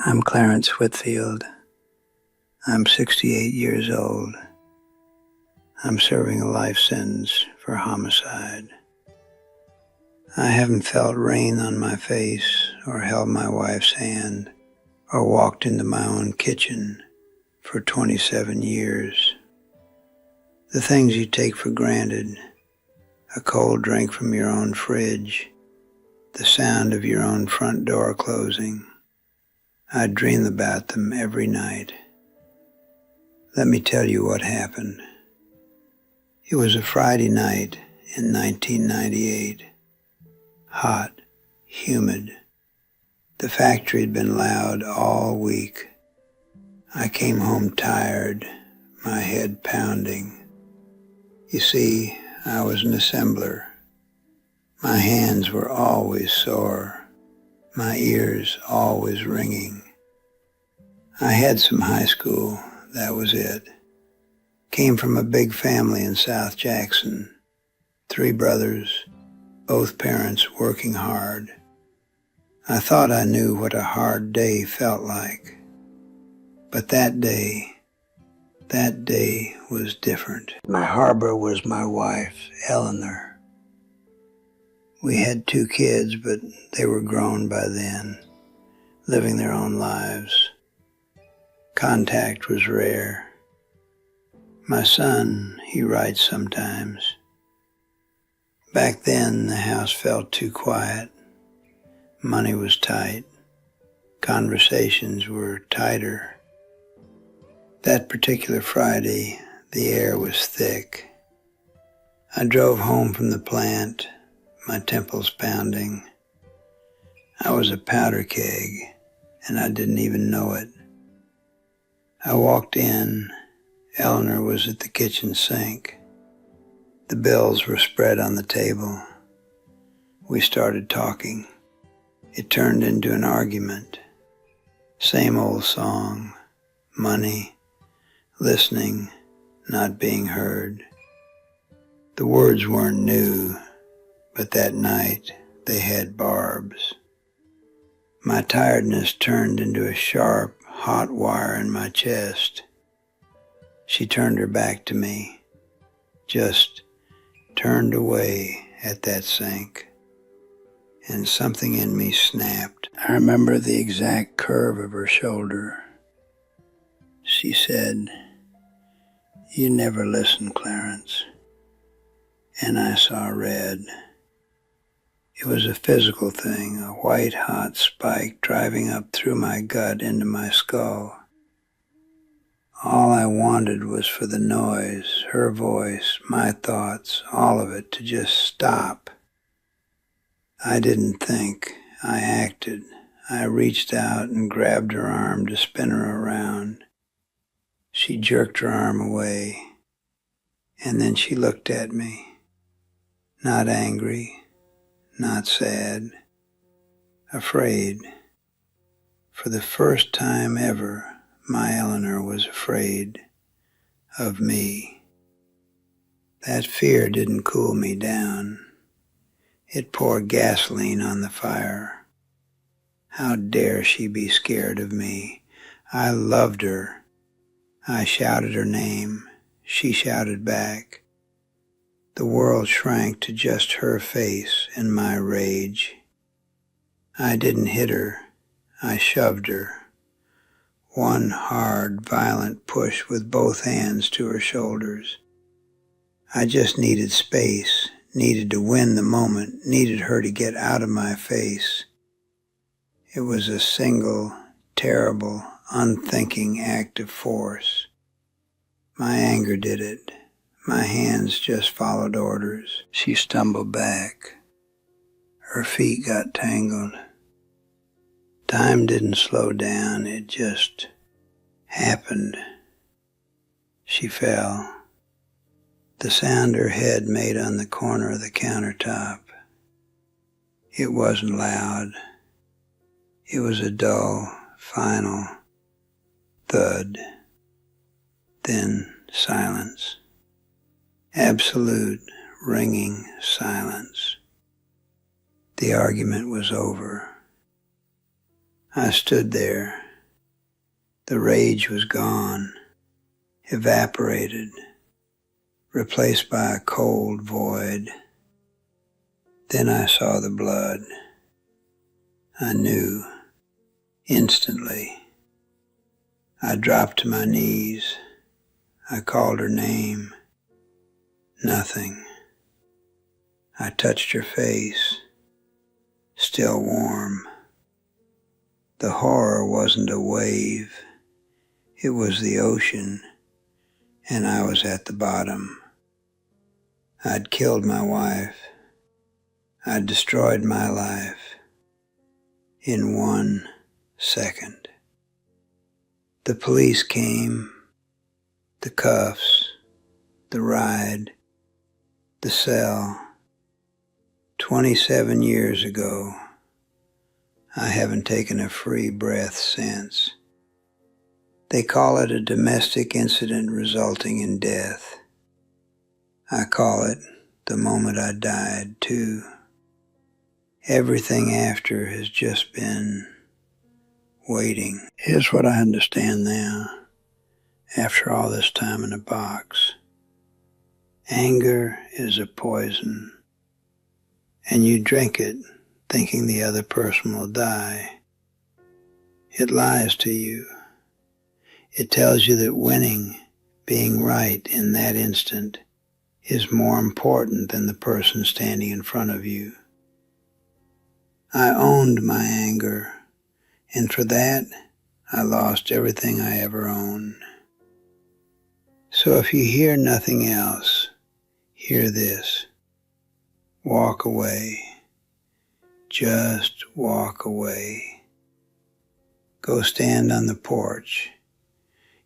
I'm Clarence Whitfield. I'm 68 years old. I'm serving a life sentence for homicide. I haven't felt rain on my face or held my wife's hand or walked into my own kitchen for 27 years. The things you take for granted, a cold drink from your own fridge, the sound of your own front door closing, I dream about them every night. Let me tell you what happened. It was a Friday night in 1998. Hot, humid. The factory had been loud all week. I came home tired, my head pounding. You see, I was an assembler. My hands were always sore. My ears always ringing. I had some high school, that was it. Came from a big family in South Jackson. 3 brothers, both parents working hard. I thought I knew what a hard day felt like. But that day was different. My harbor was my wife, Eleanor. We had 2 kids, but they were grown by then, living their own lives. Contact was rare. My son, he writes sometimes. Back then, the house felt too quiet. Money was tight. Conversations were tighter. That particular Friday, the air was thick. I drove home from the plant, my temples pounding. I was a powder keg, and I didn't even know it. I walked in. Eleanor was at the kitchen sink. The bills were spread on the table. We started talking. It turned into an argument. Same old song. Money. Listening. Not being heard. The words weren't new, but that night they had barbs. My tiredness turned into a sharp, hot wire in my chest. She turned her back to me, just turned away at that sink, and something in me snapped. I remember the exact curve of her shoulder. She said, "You never listen, Clarence." And I saw red. It was a physical thing, a white hot spike driving up through my gut into my skull. All I wanted was for the noise, her voice, my thoughts, all of it to just stop. I didn't think, I acted. I reached out and grabbed her arm to spin her around. She jerked her arm away, and then she looked at me, not angry, not sad, afraid. For the first time ever, my Eleanor was afraid of me. That fear didn't cool me down. It poured gasoline on the fire. How dare she be scared of me? I loved her. I shouted her name. She shouted back. The world shrank to just her face in my rage. I didn't hit her. I shoved her. One hard, violent push with both hands to her shoulders. I just needed space, needed to win the moment, needed her to get out of my face. It was a single, terrible, unthinking act of force. My anger did it. My hands just followed orders. She stumbled back. Her feet got tangled. Time didn't slow down, it just happened. She fell. The sound her head made on the corner of the countertop. It wasn't loud. It was a dull, final thud. Then silence. Absolute, ringing silence. The argument was over. I stood there, The rage was gone, evaporated, replaced by a cold void. Then I saw the blood. I knew, instantly. I dropped to my knees. I called her name. Nothing. I touched her face, still warm. The horror wasn't a wave. It was the ocean, and I was at the bottom. I'd killed my wife. I'd destroyed my life in 1 second. The police came, the cuffs, the ride, the cell. 27 years ago. I haven't taken a free breath since. They call it a domestic incident resulting in death. I call it the moment I died, too. Everything after has just been waiting. Here's what I understand now, after all this time in a box. Anger is a poison, and you drink it thinking the other person will die. It lies to you. It tells you that winning, being right in that instant, is more important than the person standing in front of you. I owned my anger, and for that, I lost everything I ever owned. So if you hear nothing else, hear this. Walk away. Just walk away. Go stand on the porch.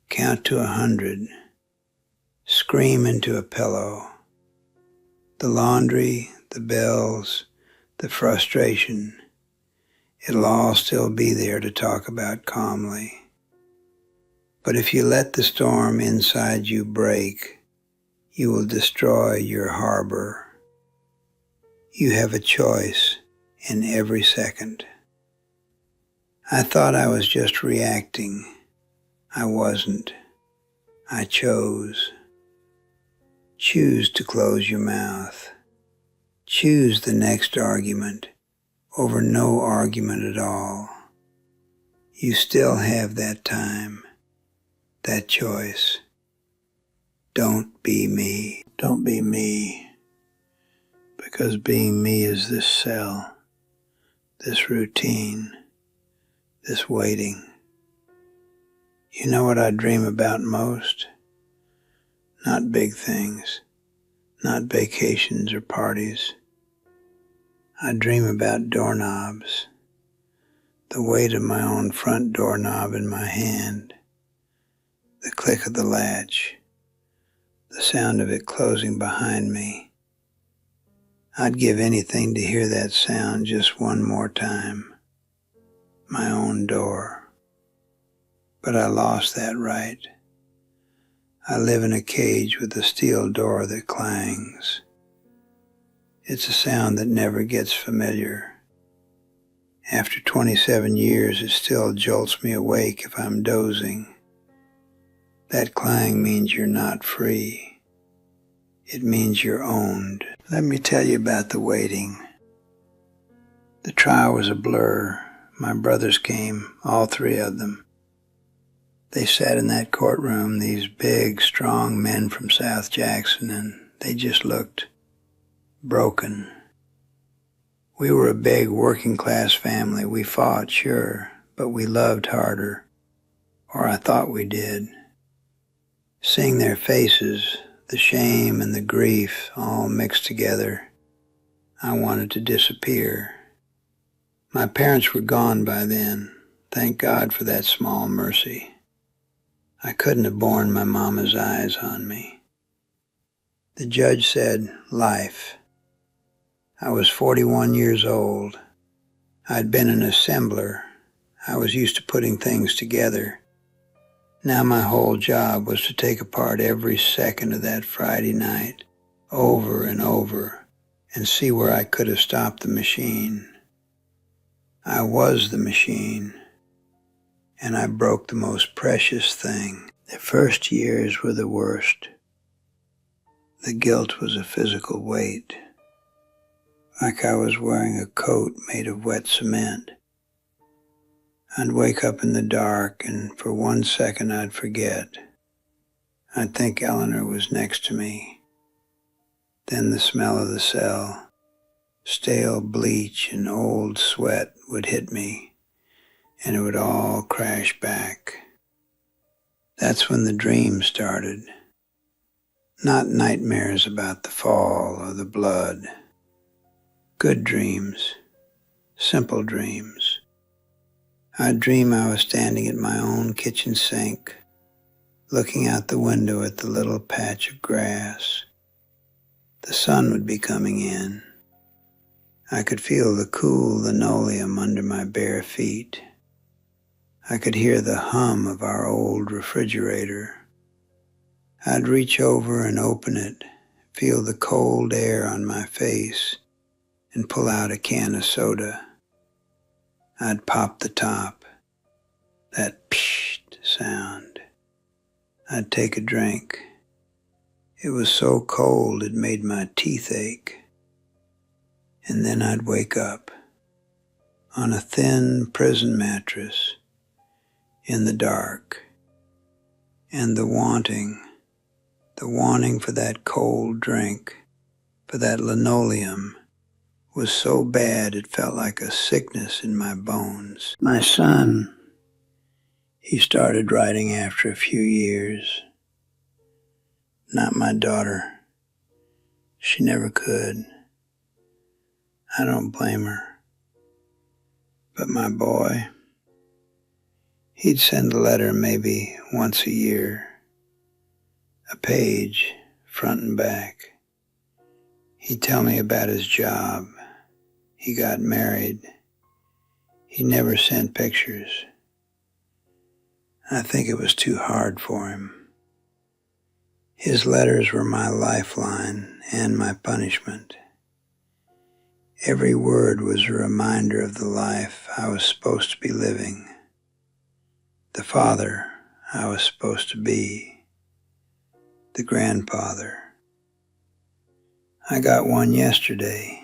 Count to 100. Scream into a pillow. The laundry, the bills, the frustration, it'll all still be there to talk about calmly. But if you let the storm inside you break, you will destroy your harbor. You have a choice in every second. I thought I was just reacting. I wasn't. I chose. Choose to close your mouth. Choose the next argument over no argument at all. You still have that time, that choice. Don't be me. Don't be me. Because being me is this cell, this routine, this waiting. You know what I dream about most? Not big things, not vacations or parties. I dream about doorknobs, the weight of my own front doorknob in my hand, the click of the latch, the sound of it closing behind me. I'd give anything to hear that sound just one more time. My own door. But I lost that right. I live in a cage with a steel door that clangs. It's a sound that never gets familiar. After 27 years, it still jolts me awake if I'm dozing. That clang means you're not free. It means you're owned. Let me tell you about the waiting. The trial was a blur. My brothers came, all 3 of them. They sat in that courtroom, these big, strong men from South Jackson, and they just looked broken. We were a big working-class family. We fought, sure, but we loved harder, or I thought we did. Seeing their faces, the shame and the grief all mixed together, I wanted to disappear. My parents were gone by then. Thank God for that small mercy. I couldn't have borne my mama's eyes on me. The judge said, life. I was 41 years old. I'd been an assembler. I was used to putting things together. Now my whole job was to take apart every second of that Friday night, over and over, and see where I could have stopped the machine. I was the machine, and I broke the most precious thing. The first years were the worst. The guilt was a physical weight, like I was wearing a coat made of wet cement. I'd wake up in the dark, and for 1 second I'd forget. I'd think Eleanor was next to me. Then the smell of the cell, stale bleach and old sweat would hit me, and it would all crash back. That's when the dreams started. Not nightmares about the fall or the blood. Good dreams, simple dreams. I'd dream I was standing at my own kitchen sink, looking out the window at the little patch of grass. The sun would be coming in. I could feel the cool linoleum under my bare feet. I could hear the hum of our old refrigerator. I'd reach over and open it, feel the cold air on my face, and pull out a can of soda. I'd pop the top, that psht sound. I'd take a drink. It was so cold it made my teeth ache. And then I'd wake up on a thin prison mattress in the dark, and the wanting for that cold drink, for that linoleum, was so bad it felt like a sickness in my bones. My son, he started writing after a few years. Not my daughter. She never could. I don't blame her. But my boy, he'd send a letter maybe once a year, a page, front and back. He'd tell me about his job. He got married. He never sent pictures. I think it was too hard for him. His letters were my lifeline and my punishment. Every word was a reminder of the life I was supposed to be living, the father I was supposed to be, the grandfather. I got one yesterday.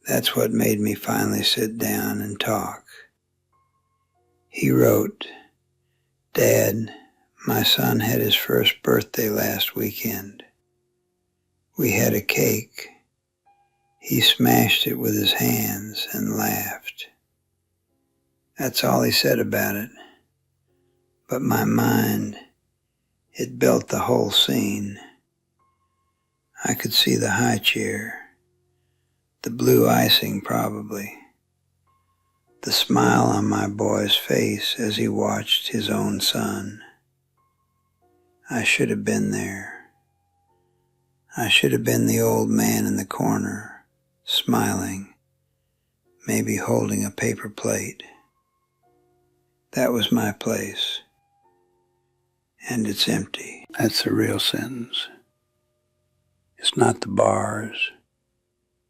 That's what made me finally sit down and talk. He wrote, "Dad, my son had his first birthday last weekend. We had a cake. He smashed it with his hands and laughed." That's all he said about it. But my mind, it built the whole scene. I could see the high chair, the blue icing probably, the smile on my boy's face as he watched his own son. I should have been there. I should have been the old man in the corner, smiling, maybe holding a paper plate. That was my place. And it's empty. That's the real sentence. It's not the bars.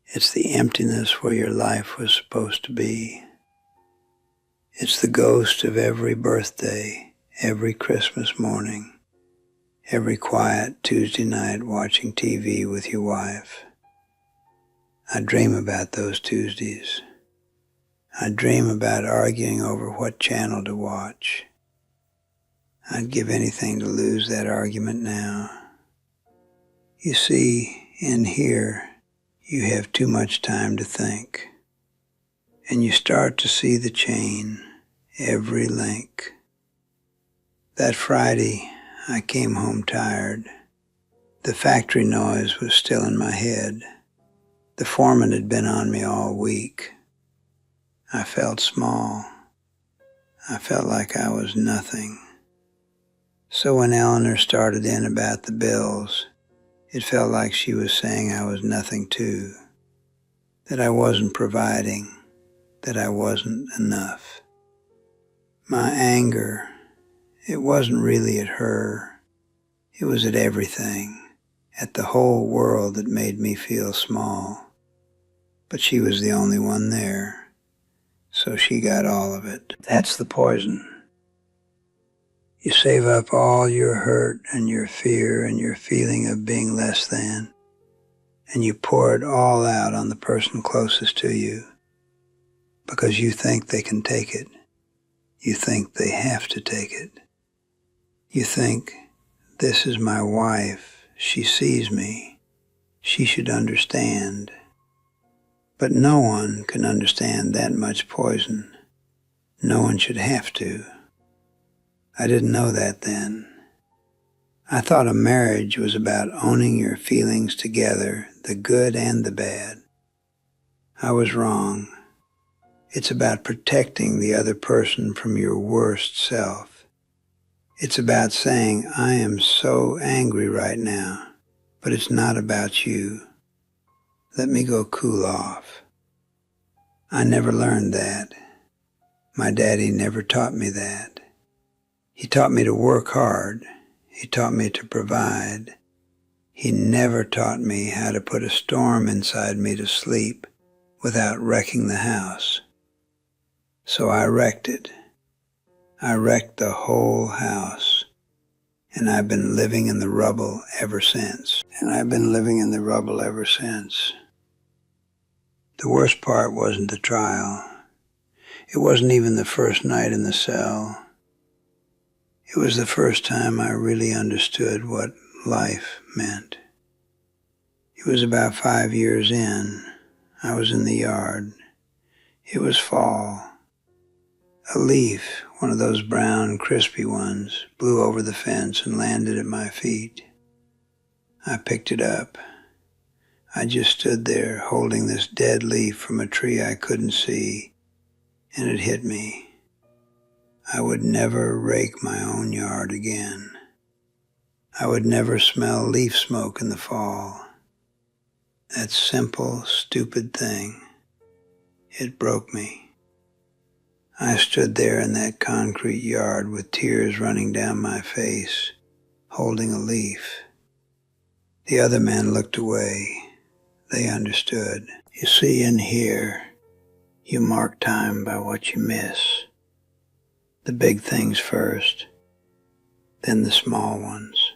It's the emptiness where your life was supposed to be. It's the ghost of every birthday, every Christmas morning, every quiet Tuesday night watching TV with your wife. I dream about those Tuesdays. I dream about arguing over what channel to watch. I'd give anything to lose that argument now. You see, in here, you have too much time to think. And you start to see the chain, every link. That Friday, I came home tired. The factory noise was still in my head. The foreman had been on me all week. I felt small. I felt like I was nothing. So when Eleanor started in about the bills, it felt like she was saying I was nothing too, that I wasn't providing, that I wasn't enough. My anger, it wasn't really at her. It was at everything, at the whole world that made me feel small. But she was the only one there, so she got all of it. That's the poison. You save up all your hurt and your fear and your feeling of being less than, and you pour it all out on the person closest to you because you think they can take it. You think they have to take it. You think, this is my wife, she sees me, she should understand. But no one can understand that much poison. No one should have to. I didn't know that then. I thought a marriage was about owning your feelings together, the good and the bad. I was wrong. It's about protecting the other person from your worst self. It's about saying, I am so angry right now, but it's not about you. Let me go cool off. I never learned that. My daddy never taught me that. He taught me to work hard. He taught me to provide. He never taught me how to put a storm inside me to sleep without wrecking the house. So I wrecked it. I wrecked the whole house. And I've been living in the rubble ever since. The worst part wasn't the trial. It wasn't even the first night in the cell. It was the first time I really understood what life meant. It was about 5 years in. I was in the yard. It was fall. A leaf, one of those brown, crispy ones, blew over the fence and landed at my feet. I picked it up. I just stood there holding this dead leaf from a tree I couldn't see, and it hit me. I would never rake my own yard again. I would never smell leaf smoke in the fall. That simple, stupid thing. It broke me. I stood there in that concrete yard with tears running down my face, holding a leaf. The other men looked away. They understood. You see and hear. You mark time by what you miss. The big things first, then the small ones,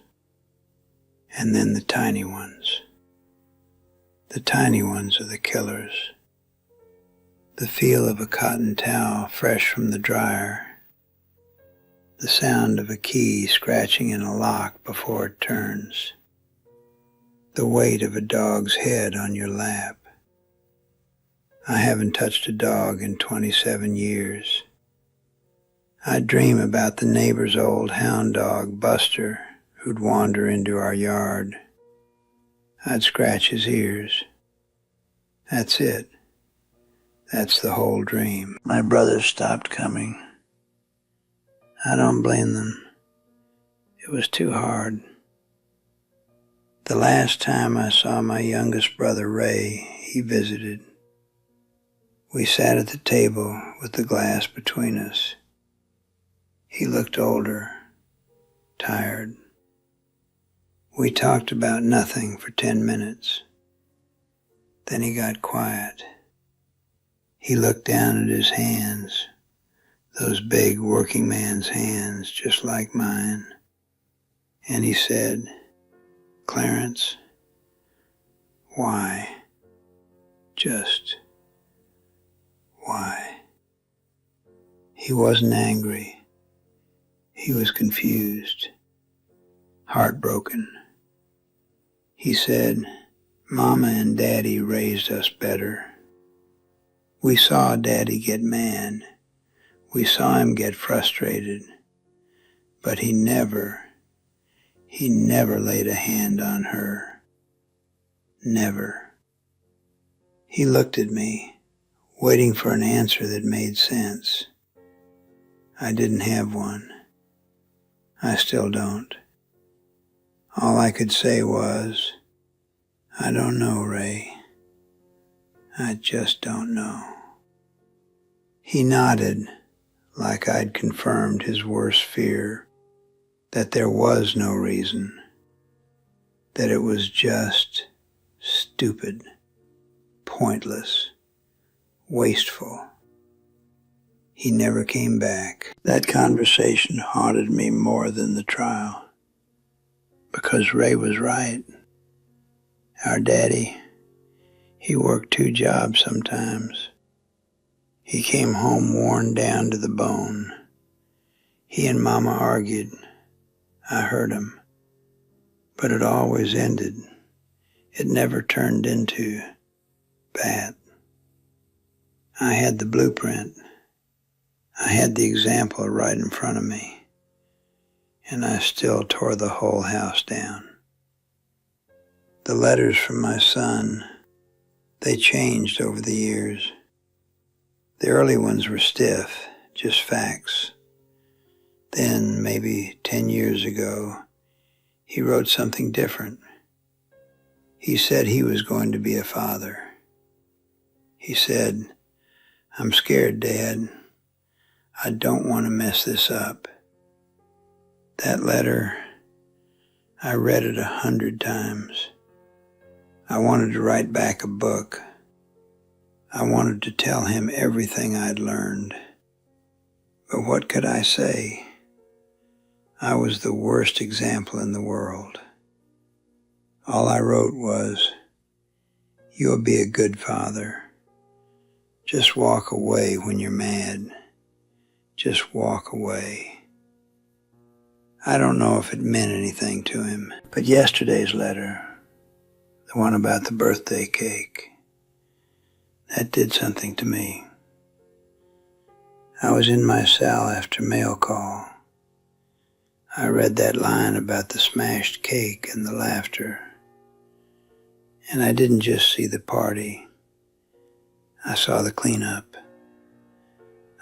and then the tiny ones. The tiny ones are the killers. The feel of a cotton towel fresh from the dryer. The sound of a key scratching in a lock before it turns. The weight of a dog's head on your lap. I haven't touched a dog in 27 years. I'd dream about the neighbor's old hound dog, Buster, who'd wander into our yard. I'd scratch his ears. That's it. That's the whole dream. My brothers stopped coming. I don't blame them. It was too hard. The last time I saw my youngest brother, Ray, he visited. We sat at the table with the glass between us. He looked older, tired. We talked about nothing for 10 minutes. Then he got quiet. He looked down at his hands, those big working man's hands just like mine, and he said, Clarence, why? Just why? He wasn't angry. He was confused, heartbroken. He said, Mama and Daddy raised us better. We saw Daddy get mad. We saw him get frustrated. But he never laid a hand on her. Never. He looked at me, waiting for an answer that made sense. I didn't have one. I still don't. All I could say was, I don't know, Ray. I just don't know. He nodded, like I'd confirmed his worst fear, that there was no reason, that it was just stupid, pointless, wasteful. He never came back. That conversation haunted me more than the trial, because Ray was right. Our daddy, he worked 2 jobs sometimes. He came home worn down to the bone. He and Mama argued. I heard him. But it always ended. It never turned into bad. I had the blueprint. I had the example right in front of me. And I still tore the whole house down. The letters from my son, they changed over the years. The early ones were stiff, just facts. Then, maybe 10 years ago, he wrote something different. He said he was going to be a father. He said, I'm scared, Dad. I don't want to mess this up. That letter, I read it 100 times. I wanted to write back a book. I wanted to tell him everything I'd learned. But what could I say? I was the worst example in the world. All I wrote was, you'll be a good father. Just walk away when you're mad. Just walk away. I don't know if it meant anything to him, but yesterday's letter, the one about the birthday cake, that did something to me. I was in my cell after mail call. I read that line about the smashed cake and the laughter. And I didn't just see the party. I saw the cleanup.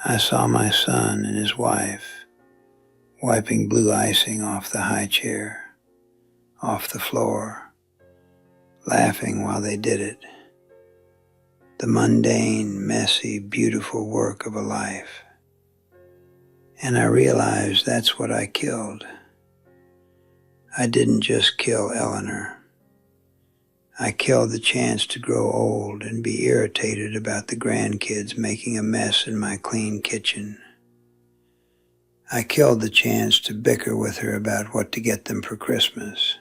I saw my son and his wife wiping blue icing off the high chair, off the floor, laughing while they did it. The mundane, messy, beautiful work of a life. And I realized that's what I killed. I didn't just kill Eleanor. I killed the chance to grow old and be irritated about the grandkids making a mess in my clean kitchen. I killed the chance to bicker with her about what to get them for Christmas.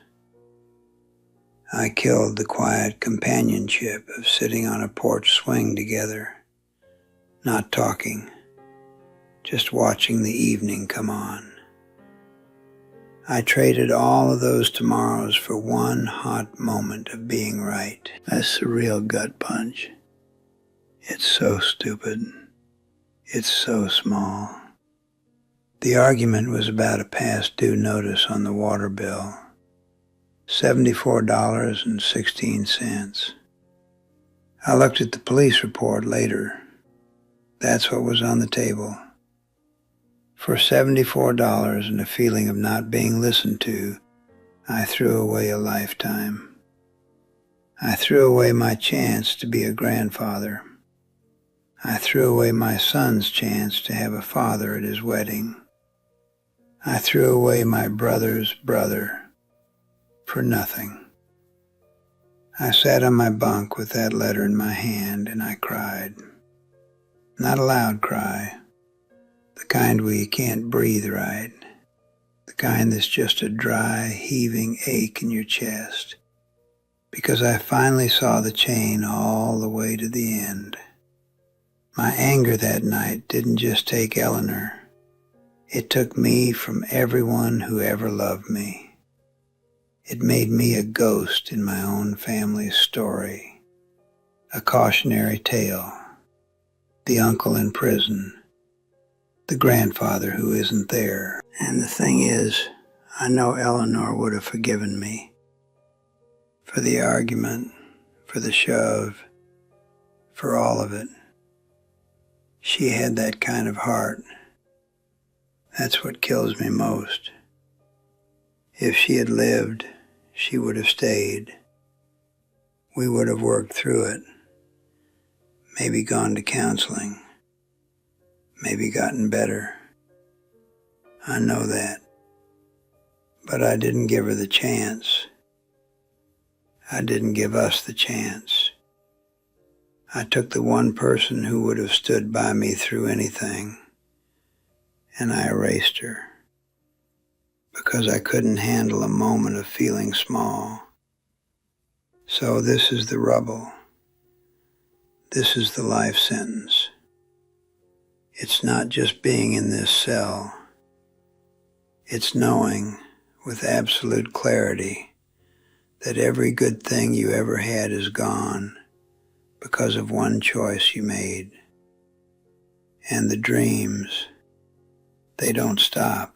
I killed the quiet companionship of sitting on a porch swing together, not talking, just watching the evening come on. I traded all of those tomorrows for one hot moment of being right. That's a real gut punch. It's so stupid. It's so small. The argument was about a past due notice on the water bill. $74.16. I looked at the police report later. That's what was on the table. For $74 and a feeling of not being listened to, I threw away a lifetime. I threw away my chance to be a grandfather. I threw away my son's chance to have a father at his wedding. I threw away my brother's brother for nothing. I sat on my bunk with that letter in my hand and I cried. Not a loud cry. The kind where you can't breathe right. The kind that's just a dry, heaving ache in your chest. Because I finally saw the chain all the way to the end. My anger that night didn't just take Eleanor. It took me from everyone who ever loved me. It made me a ghost in my own family's story. A cautionary tale. The uncle in prison. The grandfather who isn't there. And the thing is, I know Eleanor would have forgiven me. For the argument, for the shove, for all of it. She had that kind of heart. That's what kills me most. If she had lived, she would have stayed. We would have worked through it. Maybe gone to counseling. Maybe gotten better. I know that. But I didn't give her the chance. I didn't give us the chance. I took the one person who would have stood by me through anything. and I erased her because I couldn't handle a moment of feeling small. So this is the rubble. This is the life sentence. It's not just being in this cell. It's knowing with absolute clarity that every good thing you ever had is gone because of one choice you made. And the dreams, they don't stop.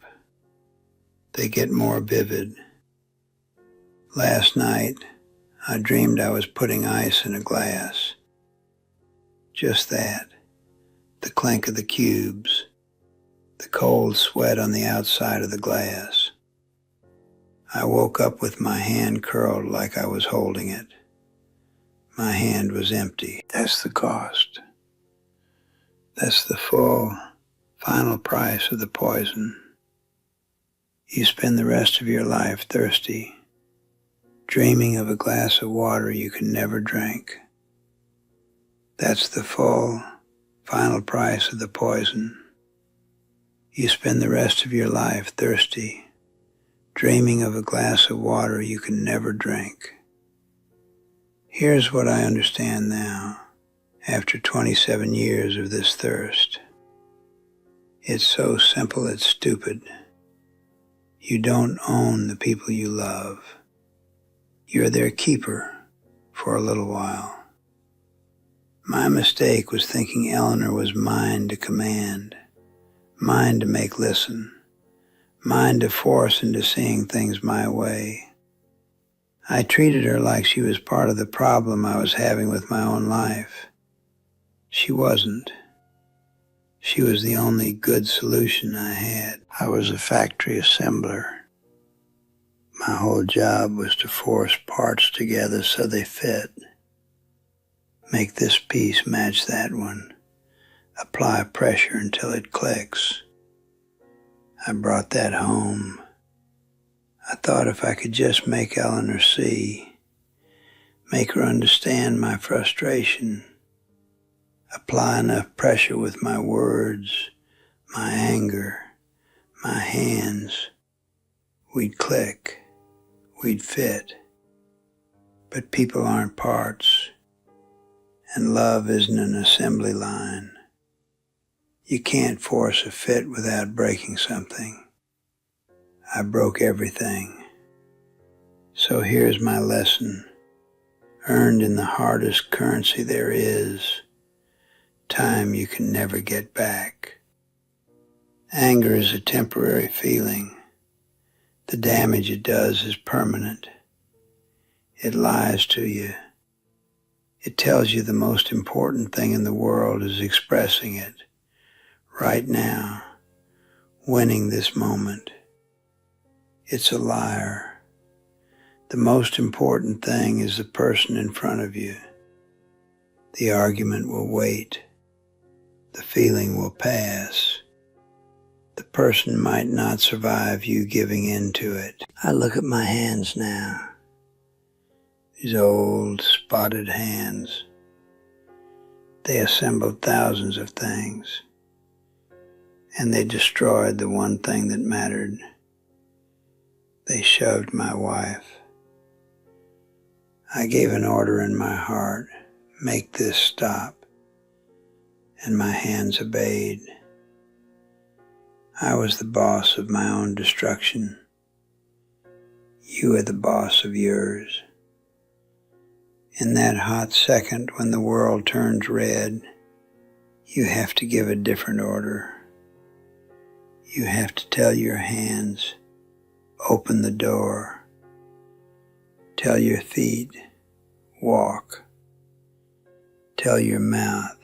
They get more vivid. Last night, I dreamed I was putting ice in a glass. Just that. The clink of the cubes. The cold sweat on the outside of the glass. I woke up with my hand curled like I was holding it. My hand was empty. That's the cost. That's the full, final price of the poison. You spend the rest of your life thirsty, dreaming of a glass of water you can never drink. That's the full, final price of the poison. You spend the rest of your life thirsty, dreaming of a glass of water you can never drink. Here's what I understand now, after 27 years of this thirst. It's so simple it's stupid. You don't own the people you love. You're their keeper for a little while. My mistake was thinking Eleanor was mine to command, mine to make listen, mine to force into seeing things my way. I treated her like she was part of the problem I was having with my own life. She wasn't. She was the only good solution I had. I was a factory assembler. My whole job was to force parts together so they fit. Make this piece match that one. Apply pressure until it clicks. I brought that home. I thought if I could just make Eleanor see, make her understand my frustration, apply enough pressure with my words, my anger, my hands, we'd click, we'd fit. But people aren't parts, and love isn't an assembly line. You can't force a fit without breaking something. I broke everything. So here's my lesson, earned in the hardest currency there is, time you can never get back. Anger is a temporary feeling. The damage it does is permanent. It lies to you. It tells you the most important thing in the world is expressing it, right now, winning this moment. It's a liar. The most important thing is the person in front of you. The argument will wait. The feeling will pass. The person might not survive you giving in to it. I look at my hands now. These old, spotted hands. They assembled thousands of things. And they destroyed the one thing that mattered. They shoved my wife. I gave an order in my heart, make this stop, and my hands obeyed. I was the boss of my own destruction. You are the boss of yours. In that hot second when the world turns red, you have to give a different order. You have to tell your hands, open the door. Tell your feet, walk. Tell your mouth,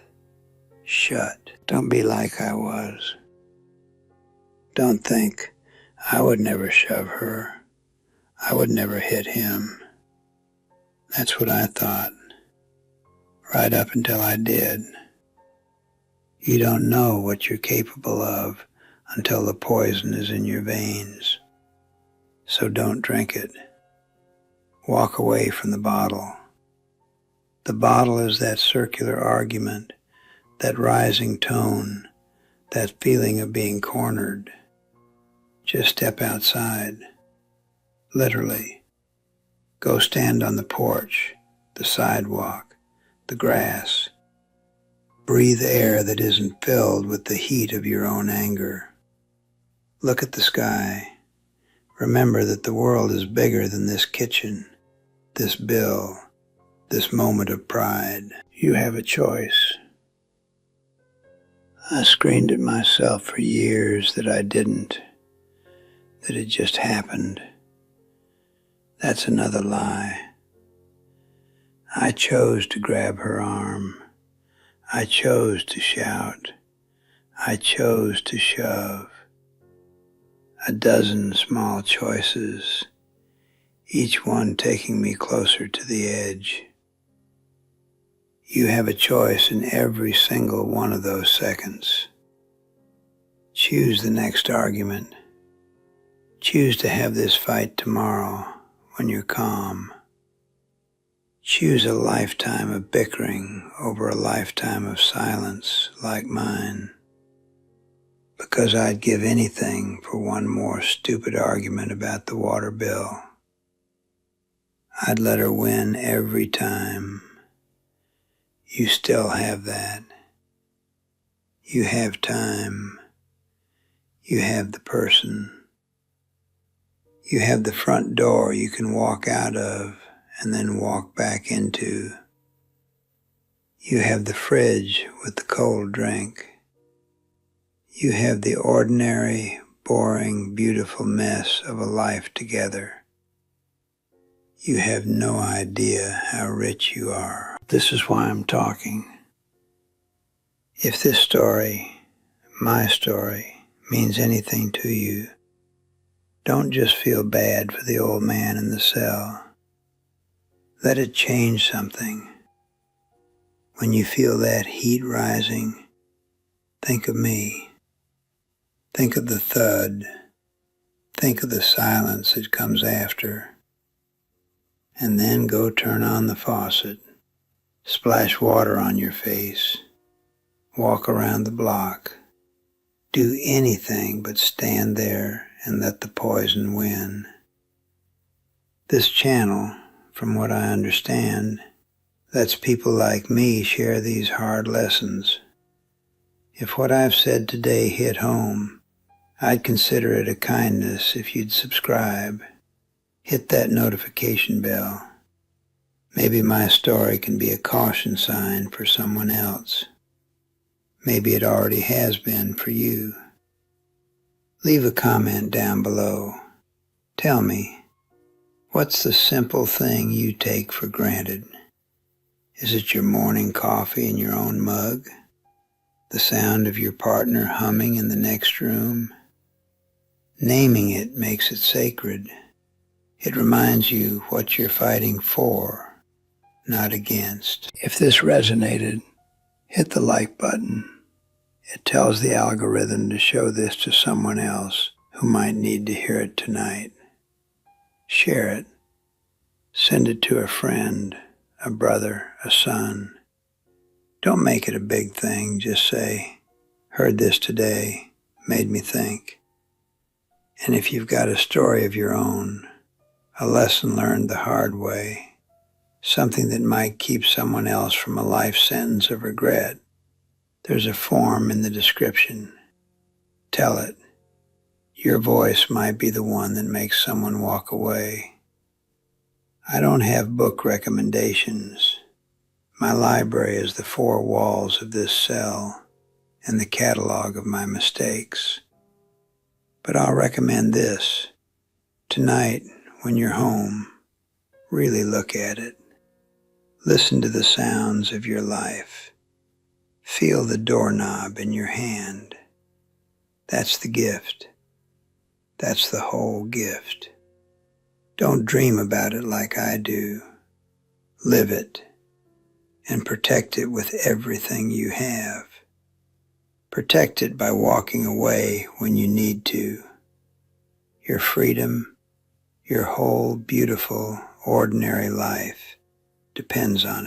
shut. Don't be like I was. Don't think, I would never shove her. I would never hit him. That's what I thought, right up until I did. You don't know what you're capable of until the poison is in your veins. So don't drink it. Walk away from the bottle. The bottle is that circular argument, that rising tone, that feeling of being cornered, just step outside. Literally. Go stand on the porch, the sidewalk, the grass. Breathe air that isn't filled with the heat of your own anger. Look at the sky. Remember that the world is bigger than this kitchen, this bill, this moment of pride. You have a choice. I screamed at myself for years that I didn't, that it just happened. That's another lie. I chose to grab her arm. I chose to shout. I chose to shove. A dozen small choices, each one taking me closer to the edge. You have a choice in every single one of those seconds. Choose the next argument. Choose to have this fight tomorrow when you're calm. Choose a lifetime of bickering over a lifetime of silence like mine. Because I'd give anything for one more stupid argument about the water bill. I'd let her win every time. You still have that. You have time. You have the person. You have the front door you can walk out of and then walk back into. You have the fridge with the cold drink. You have the ordinary, boring, beautiful mess of a life together. You have no idea how rich you are. This is why I'm talking. If this story, my story, means anything to you, don't just feel bad for the old man in the cell. Let it change something. When you feel that heat rising, think of me. Think of the thud. Think of the silence that comes after. And then go turn on the faucet. Splash water on your face. Walk around the block. Do anything but stand there and let the poison win. This channel, from what I understand, lets people like me share these hard lessons. If what I've said today hit home, I'd consider it a kindness if you'd subscribe. Hit that notification bell. Maybe my story can be a caution sign for someone else. Maybe it already has been for you. Leave a comment down below. Tell me, what's the simple thing you take for granted? Is it your morning coffee in your own mug? The sound of your partner humming in the next room? Naming it makes it sacred. It reminds you what you're fighting for, not against. If this resonated, hit the like button. It tells the algorithm to show this to someone else who might need to hear it tonight. Share it. Send it to a friend, a brother, a son. Don't make it a big thing. Just say, heard this today, made me think. And if you've got a story of your own, a lesson learned the hard way, something that might keep someone else from a life sentence of regret, there's a form in the description. Tell it. Your voice might be the one that makes someone walk away. I don't have book recommendations. My library is the four walls of this cell and the catalog of my mistakes. But I'll recommend this. Tonight, when you're home, really look at it. Listen to the sounds of your life. Feel the doorknob in your hand. That's the gift. That's the whole gift. Don't dream about it like I do. Live it and protect it with everything you have. Protect it by walking away when you need to. Your freedom, your whole beautiful, ordinary life depends on it.